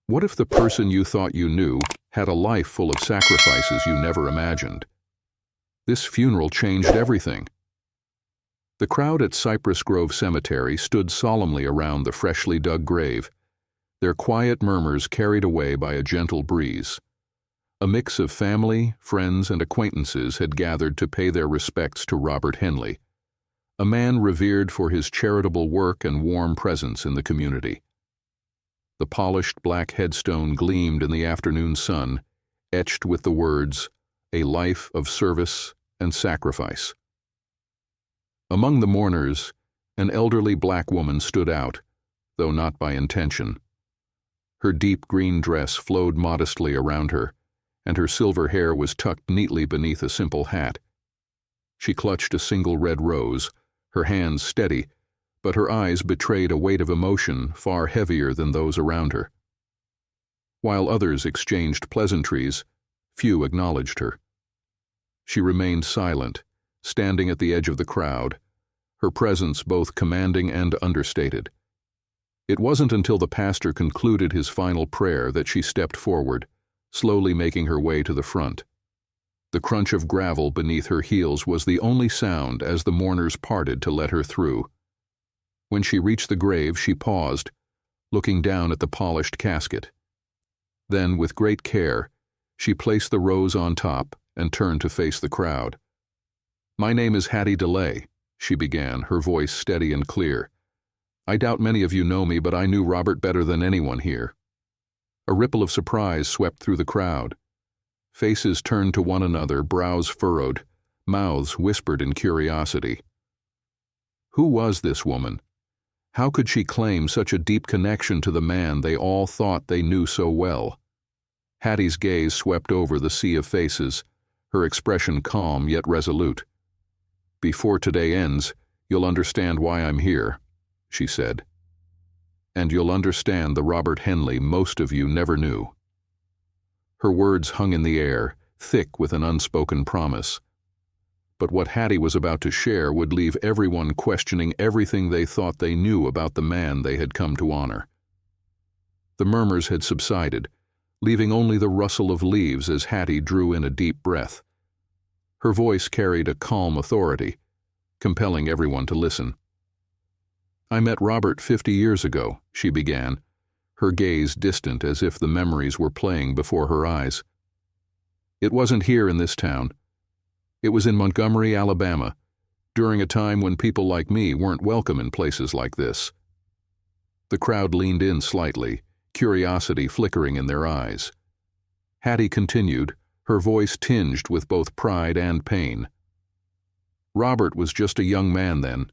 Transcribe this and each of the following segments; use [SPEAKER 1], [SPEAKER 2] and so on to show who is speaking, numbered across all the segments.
[SPEAKER 1] What if the person you thought you knew had a life full of sacrifices you never imagined? This funeral changed everything. The crowd at Cypress Grove Cemetery stood solemnly around the freshly dug grave, their quiet murmurs carried away by a gentle breeze. A mix of family, friends, and acquaintances had gathered to pay their respects to Robert Henley, a man revered for his charitable work and warm presence in the community. The polished black headstone gleamed in the afternoon sun, etched with the words, "A life of service and sacrifice." Among the mourners, an elderly black woman stood out, though not by intention. Her deep green dress flowed modestly around her, and her silver hair was tucked neatly beneath a simple hat. She clutched a single red rose, her hands steady, but her eyes betrayed a weight of emotion far heavier than those around her. While others exchanged pleasantries, few acknowledged her. She remained silent, standing at the edge of the crowd, her presence both commanding and understated. It wasn't until the pastor concluded his final prayer that she stepped forward, slowly making her way to the front. The crunch of gravel beneath her heels was the only sound as the mourners parted to let her through. When she reached the grave, she paused, looking down at the polished casket. Then, with great care, she placed the rose on top and turned to face the crowd. "My name is Hattie Delaney," she began, her voice steady and clear. "I doubt many of you know me, but I knew Robert better than anyone here." A ripple of surprise swept through the crowd. Faces turned to one another, brows furrowed, mouths whispered in curiosity. Who was this woman? How could she claim such a deep connection to the man they all thought they knew so well? Hattie's gaze swept over the sea of faces, her expression calm yet resolute. "Before today ends, you'll understand why I'm here," she said. "And you'll understand the Robert Henley most of you never knew." Her words hung in the air, thick with an unspoken promise. But what Hattie was about to share would leave everyone questioning everything they thought they knew about the man they had come to honor. The murmurs had subsided, leaving only the rustle of leaves as Hattie drew in a deep breath. Her voice carried a calm authority, compelling everyone to listen. "I met Robert 50 years ago," she began, her gaze distant as if the memories were playing before her eyes. "It wasn't here in this town. It was in Montgomery, Alabama, during a time when people like me weren't welcome in places like this." The crowd leaned in slightly, curiosity flickering in their eyes. Hattie continued, her voice tinged with both pride and pain. "Robert was just a young man then,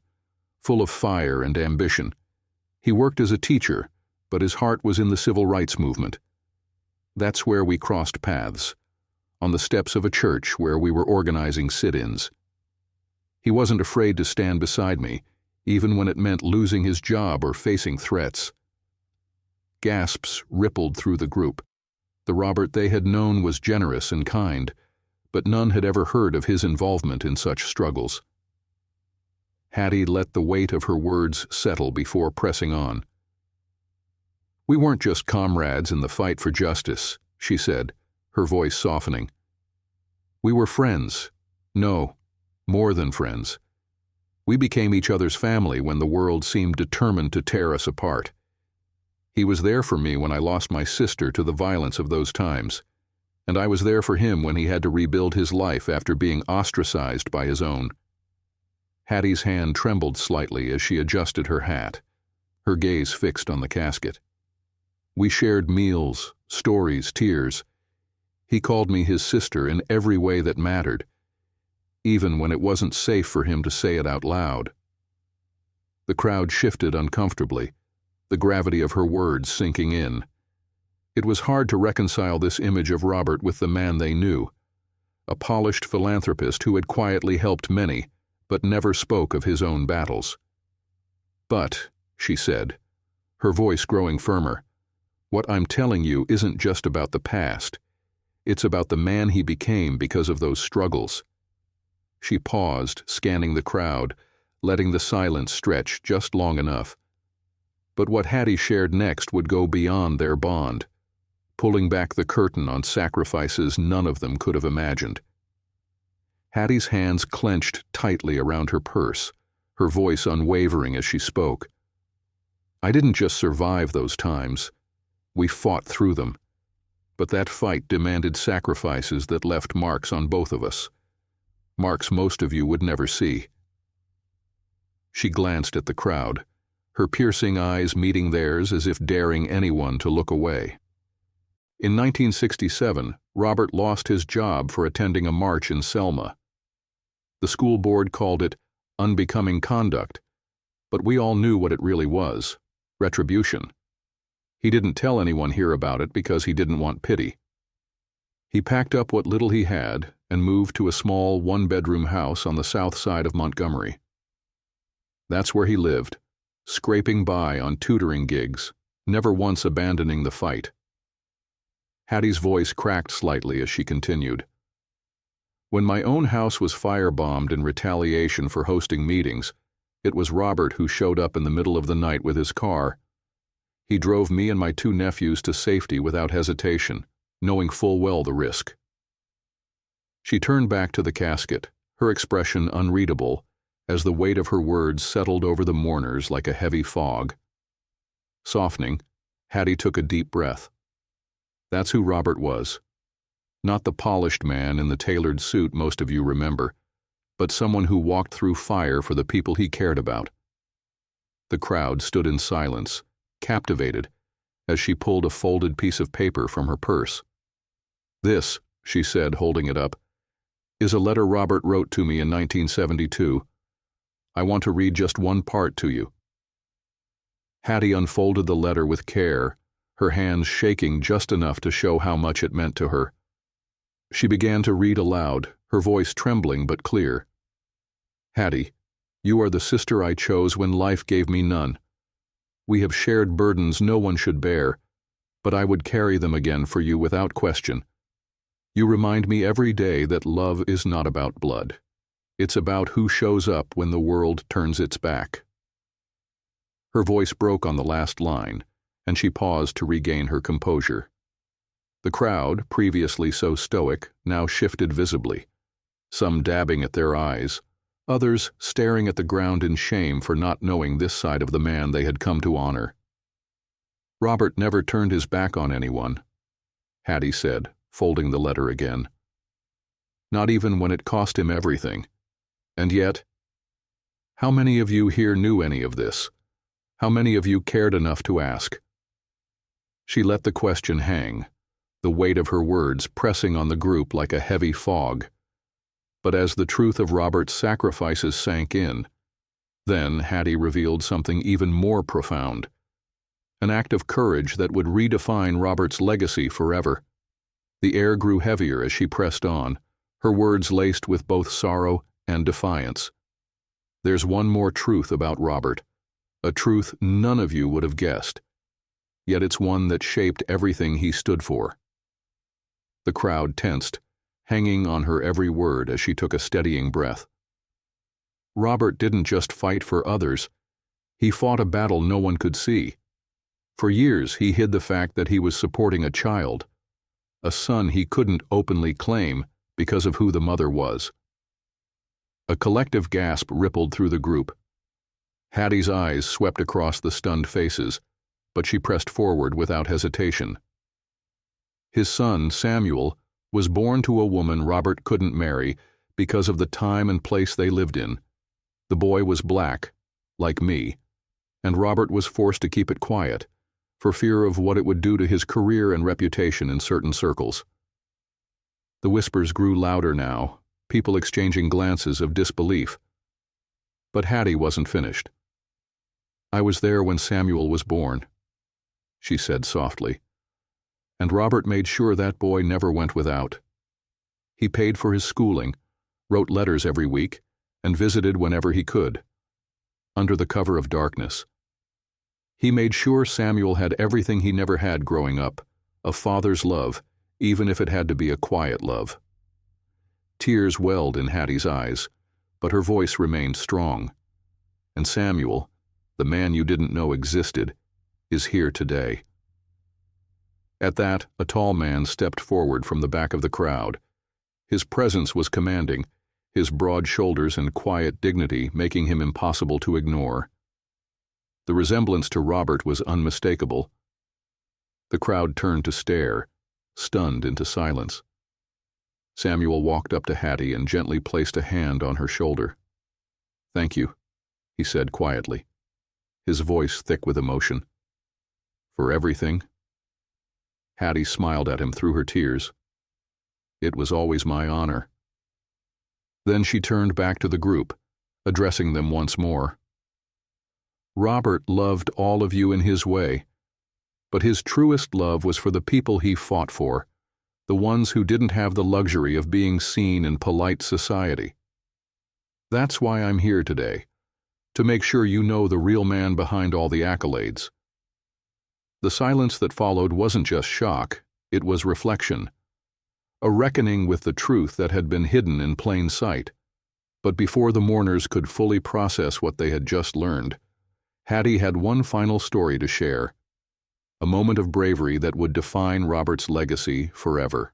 [SPEAKER 1] full of fire and ambition. He worked as a teacher, but his heart was in the civil rights movement. That's where we crossed paths, on the steps of a church where we were organizing sit-ins. He wasn't afraid to stand beside me, even when it meant losing his job or facing threats." Gasps rippled through the group. The Robert they had known was generous and kind, but none had ever heard of his involvement in such struggles. Hattie let the weight of her words settle before pressing on. "We weren't just comrades in the fight for justice," she said, her voice softening. "We were friends. No, more than friends. We became each other's family when the world seemed determined to tear us apart. He was there for me when I lost my sister to the violence of those times, and I was there for him when he had to rebuild his life after being ostracized by his own." Hattie's hand trembled slightly as she adjusted her hat, her gaze fixed on the casket. "We shared meals, stories, tears. He called me his sister in every way that mattered, even when it wasn't safe for him to say it out loud." The crowd shifted uncomfortably, the gravity of her words sinking in. It was hard to reconcile this image of Robert with the man they knew, a polished philanthropist who had quietly helped many, but never spoke of his own battles. "But," she said, her voice growing firmer, "what I'm telling you isn't just about the past. It's about the man he became because of those struggles." She paused, scanning the crowd, letting the silence stretch just long enough. But what Hattie shared next would go beyond their bond. pulling back the curtain on sacrifices none of them could have imagined. Hattie's hands clenched tightly around her purse, her voice unwavering as she spoke. I didn't just survive those times. We fought through them. But that fight demanded sacrifices that left marks on both of us. Marks most of you would never see. She glanced at the crowd, her piercing eyes meeting theirs as if daring anyone to look away. In 1967, Robert lost his job for attending a march in Selma. The school board called it unbecoming conduct, but we all knew what it really was: retribution. He didn't tell anyone here about it because he didn't want pity. He packed up what little he had and moved to a small one-bedroom house on the south side of Montgomery. That's where he lived, scraping by on tutoring gigs, never once abandoning the fight. Hattie's voice cracked slightly as she continued. When my own house was firebombed in retaliation for hosting meetings, it was Robert who showed up in the middle of the night with his car. He drove me and my 2 nephews to safety without hesitation, knowing full well the risk. She turned back to the casket, her expression unreadable, as the weight of her words settled over the mourners like a heavy fog. Softening, Hattie took a deep breath. That's who Robert was. Not the polished man in the tailored suit most of you remember, but someone who walked through fire for the people he cared about. The crowd stood in silence, captivated, as she pulled a folded piece of paper from her purse. This, she said, holding it up, is a letter Robert wrote to me in 1972. I want to read just one part to you. Hattie unfolded the letter with care, her hands shaking just enough to show how much it meant to her. She began to read aloud, her voice trembling but clear. Hattie, you are the sister I chose when life gave me none. We have shared burdens no one should bear, but I would carry them again for you without question. You remind me every day that love is not about blood. It's about who shows up when the world turns its back. Her voice broke on the last line, and she paused to regain her composure. The crowd, previously so stoic, now shifted visibly, some dabbing at their eyes, others staring at the ground in shame for not knowing this side of the man they had come to honor. Robert never turned his back on anyone, Hattie said, folding the letter again. Not even when it cost him everything. And yet, how many of you here knew any of this? How many of you cared enough to ask? She let the question hang, the weight of her words pressing on the group like a heavy fog. But as the truth of Robert's sacrifices sank in, then Hattie revealed something even more profound, an act of courage that would redefine Robert's legacy forever. The air grew heavier as she pressed on, her words laced with both sorrow and defiance. There's one more truth about Robert, a truth none of you would have guessed, yet it's one that shaped everything he stood for. The crowd tensed, hanging on her every word as she took a steadying breath. Robert didn't just fight for others, he fought a battle no one could see. For years he hid the fact that he was supporting a child, a son he couldn't openly claim because of who the mother was. A collective gasp rippled through the group. Hattie's eyes swept across the stunned faces, but she pressed forward without hesitation. His son, Samuel, was born to a woman Robert couldn't marry because of the time and place they lived in. The boy was black, like me, and Robert was forced to keep it quiet, for fear of what it would do to his career and reputation in certain circles. The whispers grew louder now, people exchanging glances of disbelief. But Hattie wasn't finished. I was there when Samuel was born, she said softly, and Robert made sure that boy never went without. He paid for his schooling, wrote letters every week, and visited whenever he could, under the cover of darkness. He made sure Samuel had everything he never had growing up, a father's love, even if it had to be a quiet love. Tears welled in Hattie's eyes, but her voice remained strong. And Samuel, the man you didn't know existed, is here today. At that, a tall man stepped forward from the back of the crowd. His presence was commanding, his broad shoulders and quiet dignity making him impossible to ignore. The resemblance to Robert was unmistakable. The crowd turned to stare, stunned into silence. Samuel walked up to Hattie and gently placed a hand on her shoulder. "Thank you," he said quietly, his voice thick with emotion. "For everything?" Hattie smiled at him through her tears. "It was always my honor." Then she turned back to the group, addressing them once more. "Robert loved all of you in his way, but his truest love was for the people he fought for, the ones who didn't have the luxury of being seen in polite society. That's why I'm here today, to make sure you know the real man behind all the accolades." The silence that followed wasn't just shock, it was reflection, a reckoning with the truth that had been hidden in plain sight. But before the mourners could fully process what they had just learned, Hattie had one final story to share, a moment of bravery that would define Robert's legacy forever.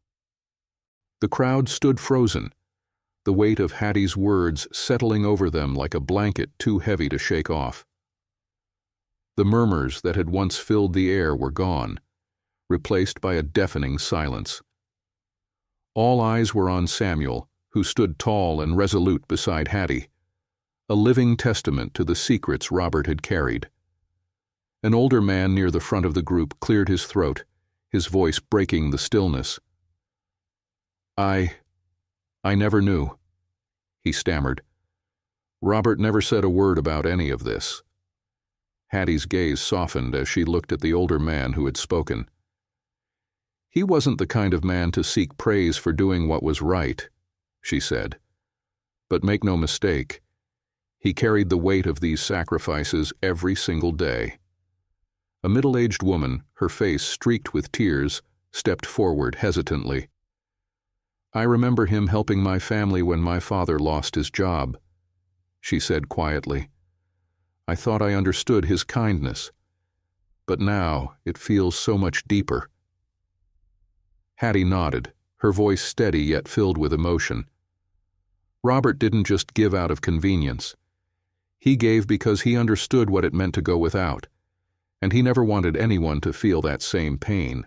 [SPEAKER 1] The crowd stood frozen, the weight of Hattie's words settling over them like a blanket too heavy to shake off. The murmurs that had once filled the air were gone, replaced by a deafening silence. All eyes were on Samuel, who stood tall and resolute beside Hattie, a living testament to the secrets Robert had carried. An older man near the front of the group cleared his throat, his voice breaking the stillness. I never knew," he stammered. "Robert never said a word about any of this." Hattie's gaze softened as she looked at the older man who had spoken. "He wasn't the kind of man to seek praise for doing what was right," she said. "But make no mistake, he carried the weight of these sacrifices every single day." A middle-aged woman, her face streaked with tears, stepped forward hesitantly. "I remember him helping my family when my father lost his job," she said quietly. "I thought I understood his kindness, but now it feels so much deeper." Hattie nodded, her voice steady yet filled with emotion. Robert didn't just give out of convenience. He gave because he understood what it meant to go without, and he never wanted anyone to feel that same pain.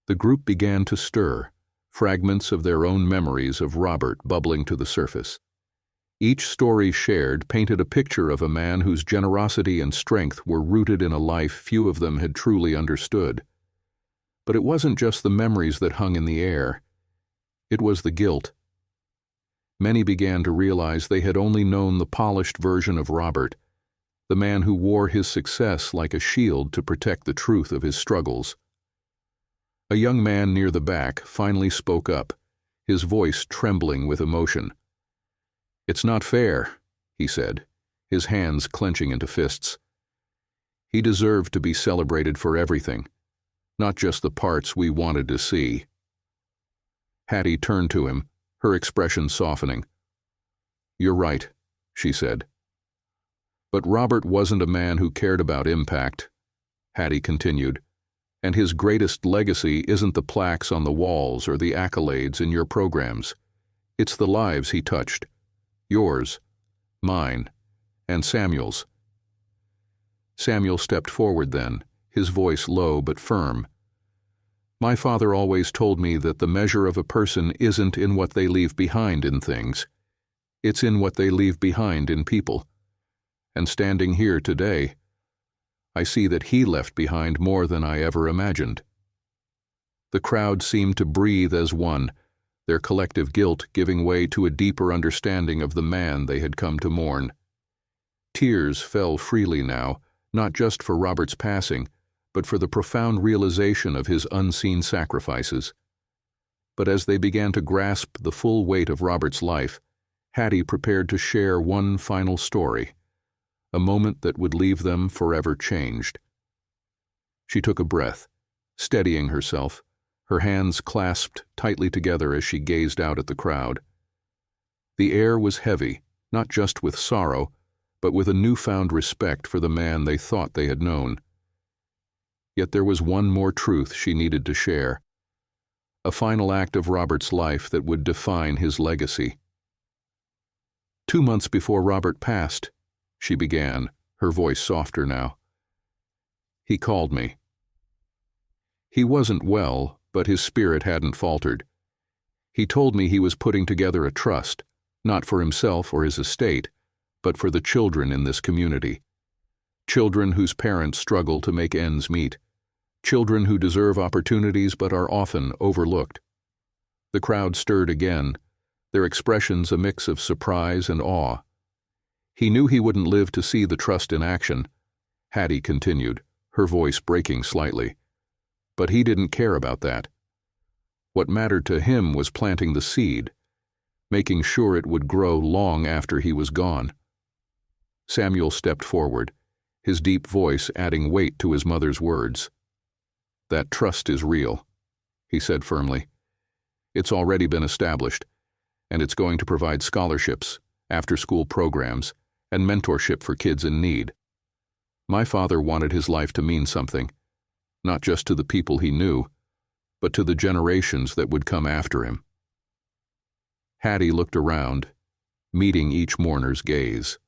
[SPEAKER 1] The group began to stir, fragments of their own memories of Robert bubbling to the surface. Each story shared painted a picture of a man whose generosity and strength were rooted in a life few of them had truly understood. But it wasn't just the memories that hung in the air. It was the guilt. Many began to realize they had only known the polished version of Robert, the man who wore his success like a shield to protect the truth of his struggles. A young man near the back finally spoke up, his voice trembling with emotion. "It's not fair," he said, his hands clenching into fists. "He deserved to be celebrated for everything, not just the parts we wanted to see." Hattie turned to him, her expression softening. "You're right," she said. "But Robert wasn't a man who cared about impact," Hattie continued, "and his greatest legacy isn't the plaques on the walls or the accolades in your programs. It's the lives he touched. Yours, mine, and Samuel's." Samuel stepped forward then, his voice low but firm. "My father always told me that the measure of a person isn't in what they leave behind in things. It's in what they leave behind in people. And standing here today, I see that he left behind more than I ever imagined." The crowd seemed to breathe as one, their collective guilt giving way to a deeper understanding of the man they had come to mourn. Tears fell freely now, not just for Robert's passing, but for the profound realization of his unseen sacrifices. But as they began to grasp the full weight of Robert's life, Hattie prepared to share one final story, a moment that would leave them forever changed. She took a breath, steadying herself, her hands clasped tightly together as she gazed out at the crowd. The air was heavy, not just with sorrow, but with a newfound respect for the man they thought they had known. Yet there was one more truth she needed to share, a final act of Robert's life that would define his legacy. 2 months before Robert passed, she began, her voice softer now. He called me. He wasn't well, but his spirit hadn't faltered. He told me he was putting together a trust, not for himself or his estate, but for the children in this community. Children whose parents struggle to make ends meet. Children who deserve opportunities but are often overlooked. The crowd stirred again, their expressions a mix of surprise and awe. He knew he wouldn't live to see the trust in action, Hattie continued, her voice breaking slightly. But he didn't care about that. What mattered to him was planting the seed, making sure it would grow long after he was gone. Samuel stepped forward, his deep voice adding weight to his mother's words. That trust is real, he said firmly. It's already been established, and it's going to provide scholarships, after-school programs, and mentorship for kids in need. My father wanted his life to mean something, not just to the people he knew, but to the generations that would come after him. Hattie looked around, meeting each mourner's gaze.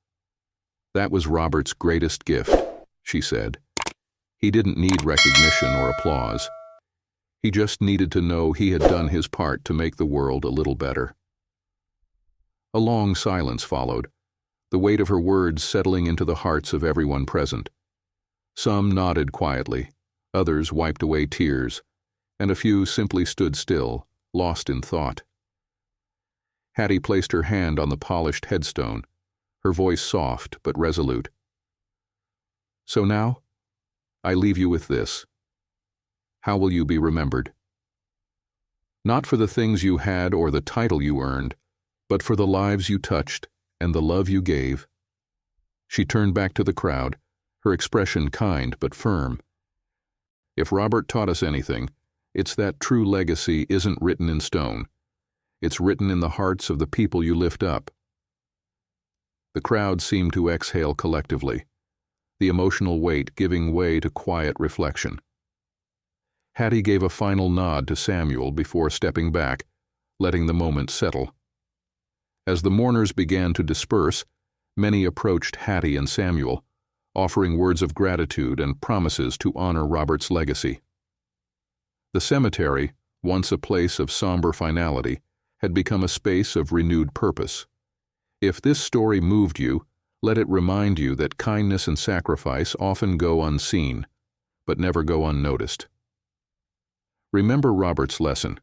[SPEAKER 1] That was Robert's greatest gift, she said. He didn't need recognition or applause. He just needed to know he had done his part to make the world a little better. A long silence followed, the weight of her words settling into the hearts of everyone present. Some nodded quietly, others wiped away tears, and a few simply stood still, lost in thought. Hattie placed her hand on the polished headstone, her voice soft but resolute. So now, I leave you with this. How will you be remembered? Not for the things you had or the title you earned, but for the lives you touched and the love you gave. She turned back to the crowd, her expression kind but firm. If Robert taught us anything, it's that true legacy isn't written in stone. It's written in the hearts of the people you lift up. The crowd seemed to exhale collectively, the emotional weight giving way to quiet reflection. Hattie gave a final nod to Samuel before stepping back, letting the moment settle. As the mourners began to disperse, many approached Hattie and Samuel, offering words of gratitude and promises to honor Robert's legacy. The cemetery, once a place of somber finality, had become a space of renewed purpose. If this story moved you, let it remind you that kindness and sacrifice often go unseen, but never go unnoticed. Remember Robert's lesson.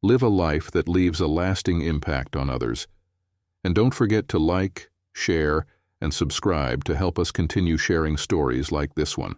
[SPEAKER 1] Live a life that leaves a lasting impact on others. And don't forget to like, share, and subscribe to help us continue sharing stories like this one.